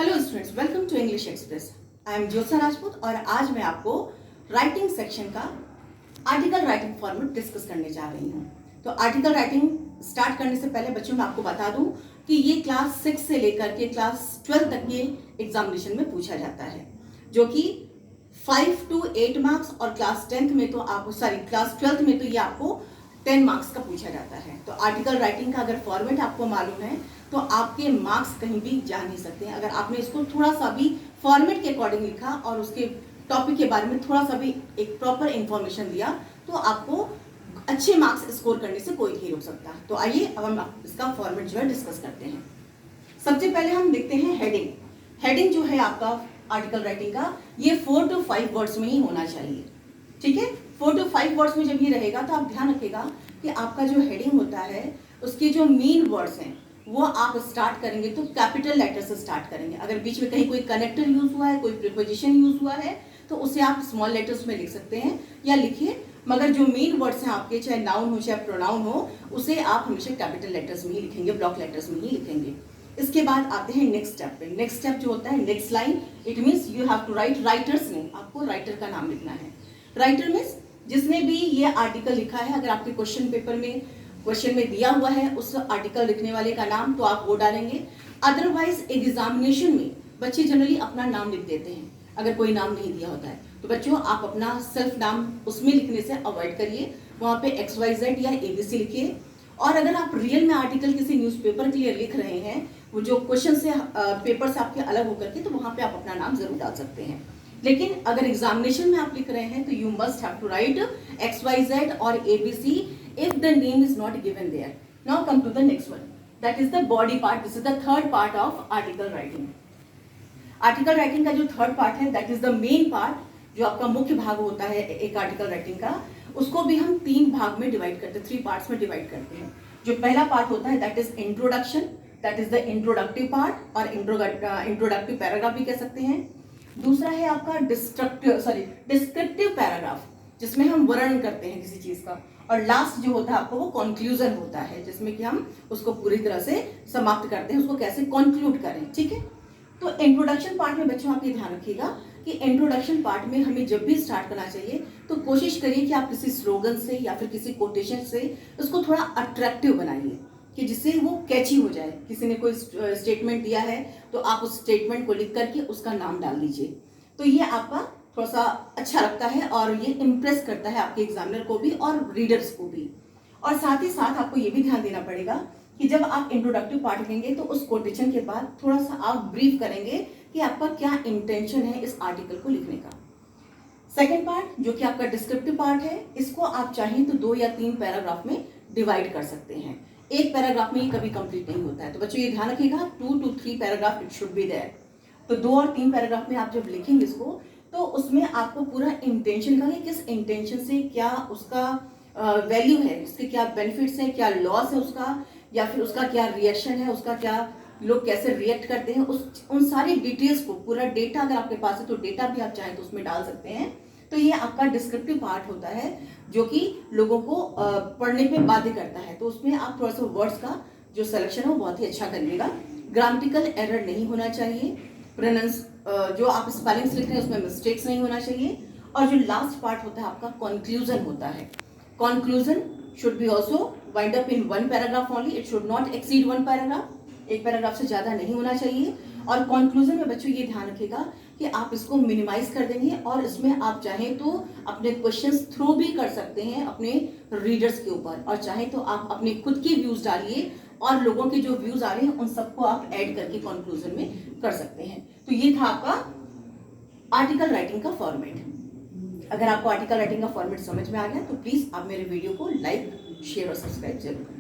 Hello students, welcome to English Express. I am Jyotsna Rajput और आज मैं आपको राइटिंग सेक्शन का आर्टिकल राइटिंग फॉर्मेट डिस्कस करने जा रही हूँ। तो आर्टिकल राइटिंग स्टार्ट करने से पहले बच्चों मैं आपको बता दूं कि ये क्लास 6 से लेकर के क्लास 12 तक के एग्जामिनेशन में पूछा जाता है, जो कि 5 to 8 मार्क्स और क्लास 10th में तो आपको क्लास 12th में तो ये आपको 10 मार्क्स का पूछा जाता है। तो आर्टिकल राइटिंग का अगर फॉर्मेट आपको मालूम है तो आपके मार्क्स कहीं भी जा नहीं सकते हैं। अगर आपने इसको थोड़ा सा भी फॉर्मेट के अकॉर्डिंग लिखा और उसके टॉपिक के बारे में थोड़ा सा भी एक प्रॉपर इंफॉर्मेशन दिया तो आपको अच्छे मार्क्स स्कोर करने से कोई नहीं रोक सकता। तो आइए अब हम इसका फॉर्मेट जो है डिस्कस करते हैं। सबसे पहले हम देखते हैं हेडिंग। हेडिंग जो है आपका आर्टिकल राइटिंग का, ये 4 to 5 वर्ड्स में ही होना चाहिए। ठीक है, 4 to 5 वर्ड्स में जब ये रहेगा तो आप ध्यान रखिएगा कि आपका जो हेडिंग होता है उसके जो मेन वर्ड्स हैं वो आप स्टार्ट करेंगे तो कैपिटल लेटर से स्टार्ट करेंगे। अगर बीच में कहीं कोई कनेक्टर यूज हुआ है, कोई प्रीपोजिशन यूज हुआ है तो उसे आप स्मॉल लेटर्स में लिख सकते हैं या लिखिए, मगर जो मेन वर्ड्स हैं आपके, चाहे नाउन हो चाहे प्रोनाउन हो, उसे आप हमेशा कैपिटल लेटर्स में ही लिखेंगे, ब्लॉक लेटर्स में ही लिखेंगे। इसके बाद आते हैं नेक्स्ट स्टेप पे। नेक्स्ट स्टेप जो होता है next line, it means you have to write writer's name. आपको राइटर का नाम लिखना है। राइटर मीन्स जिसने भी ये आर्टिकल लिखा है, अगर आपके क्वेश्चन पेपर में क्वेश्चन में दिया हुआ है उस आर्टिकल लिखने वाले का नाम तो आप वो डालेंगे। अदरवाइज एग्जामिनेशन में बच्चे जनरली अपना नाम लिख देते हैं अगर कोई नाम नहीं दिया होता है। तो बच्चों आप अपना सेल्फ नाम उसमें लिखने से अवॉइड करिए, वहाँ पे XYZ या ABC लिखिए। और अगर आप रियल में आर्टिकल किसी न्यूज़पेपर के लिए लिख रहे हैं, वो जो क्वेश्चन से पेपर से आपके अलग होकर के, तो वहाँ पे आप अपना नाम जरूर डाल सकते हैं। लेकिन अगर एग्जामिनेशन में आप लिख रहे हैं तो you must have to write XYZ और ABC if the name is not given there. Now come to the next one. That is the body part. This is the third part of article writing. Article writing का जो third part है, that is the main part, जो आपका मुख्य भाग होता है एक आर्टिकल राइटिंग का, उसको भी हम 3 भाग में डिवाइड करते हैं, 3 पार्ट्स में डिवाइड करते हैं। जो पहला पार्ट होता है that is introduction, that is the introductive part और इंट्रोडक्टिव पैराग्राफ भी कह सकते हैं। दूसरा है आपका डिस्क्रिप्टिव पैराग्राफ, जिसमें हम वर्णन करते हैं किसी चीज का। और लास्ट जो होता है आपको वो कंक्लूजन होता है, जिसमें कि हम उसको पूरी तरह से समाप्त करते हैं, उसको कैसे कंक्लूड करें। ठीक है, तो इंट्रोडक्शन पार्ट में बच्चों आप ये ध्यान रखिएगा कि इंट्रोडक्शन पार्ट में हमें जब भी स्टार्ट करना चाहिए तो कोशिश करिए कि आप किसी स्लोगन से या फिर किसी कोटेशन से उसको थोड़ा अट्रैक्टिव बनाइए कि जिससे वो कैची हो जाए। किसी ने कोई स्टेटमेंट दिया है तो आप उस स्टेटमेंट को लिख करके उसका नाम डाल दीजिए, तो ये आपका थोड़ा सा अच्छा लगता है और ये इम्प्रेस करता है आपके एग्जामिनर को भी और रीडर्स को भी। और साथ ही साथ आपको ये भी ध्यान देना पड़ेगा कि जब आप इंट्रोडक्टिव पार्ट लिखेंगे तो उस कोटेशन के बाद थोड़ा सा आप ब्रीफ करेंगे कि आपका क्या इंटेंशन है इस आर्टिकल को लिखने का। सेकेंड पार्ट जो कि आपका डिस्क्रिप्टिव पार्ट है, इसको आप चाहें तो 2 या 3 पैराग्राफ में डिवाइड कर सकते हैं। एक पैराग्राफ में ये कभी कंप्लीट नहीं होता है, तो बच्चों ये ध्यान रखिएगा 2 to 3 paragraph it should be there. तो 2 और 3 पैराग्राफ में आप जब लिखेंगे इसको तो उसमें आपको पूरा इंटेंशन का, किस इंटेंशन से, क्या उसका वैल्यू है, उसके क्या बेनिफिट्स हैं, क्या लॉस है उसका, या फिर उसका क्या रिएक्शन है, उसका क्या लोग कैसे रिएक्ट करते हैं, उन सारी डिटेल्स को, पूरा डेटा अगर आपके पास है तो डेटा भी आप चाहें तो उसमें डाल सकते हैं। तो ये आपका डिस्क्रिप्टिव पार्ट होता है जो कि लोगों को पढ़ने पे बाध्य करता है। तो उसमें आप थोड़ा सा वर्ड्स का जो सिलेक्शन है वो बहुत ही अच्छा करिएगा। ग्रामेटिकल एरर नहीं होना चाहिए, प्रोनाउंस जो आप स्पेलिंग्स लिख रहे हैं उसमें मिस्टेक्स नहीं होना चाहिए। और जो लास्ट पार्ट होता है आपका कंक्लूजन होता है। Conclusion should be also wind up in 1 paragraph only. It should not exceed 1 paragraph. एक पैराग्राफ से ज्यादा नहीं होना चाहिए। और कंक्लूजन में बच्चों ये ध्यान रखिएगा कि आप इसको मिनिमाइज कर देंगे और इसमें आप चाहें तो अपने क्वेश्चंस थ्रो भी कर सकते हैं अपने रीडर्स के ऊपर, और चाहें तो आप अपने खुद के व्यूज डालिए और लोगों के जो व्यूज आ रहे हैं उन सबको आप ऐड करके कंक्लूजन में कर सकते हैं। तो ये था आपका आर्टिकल राइटिंग का फॉर्मेट। अगर आपको आर्टिकल राइटिंग का फॉर्मेट समझ में आ गया तो प्लीज आप मेरे वीडियो को लाइक, शेयर और सब्सक्राइब जरूर करें।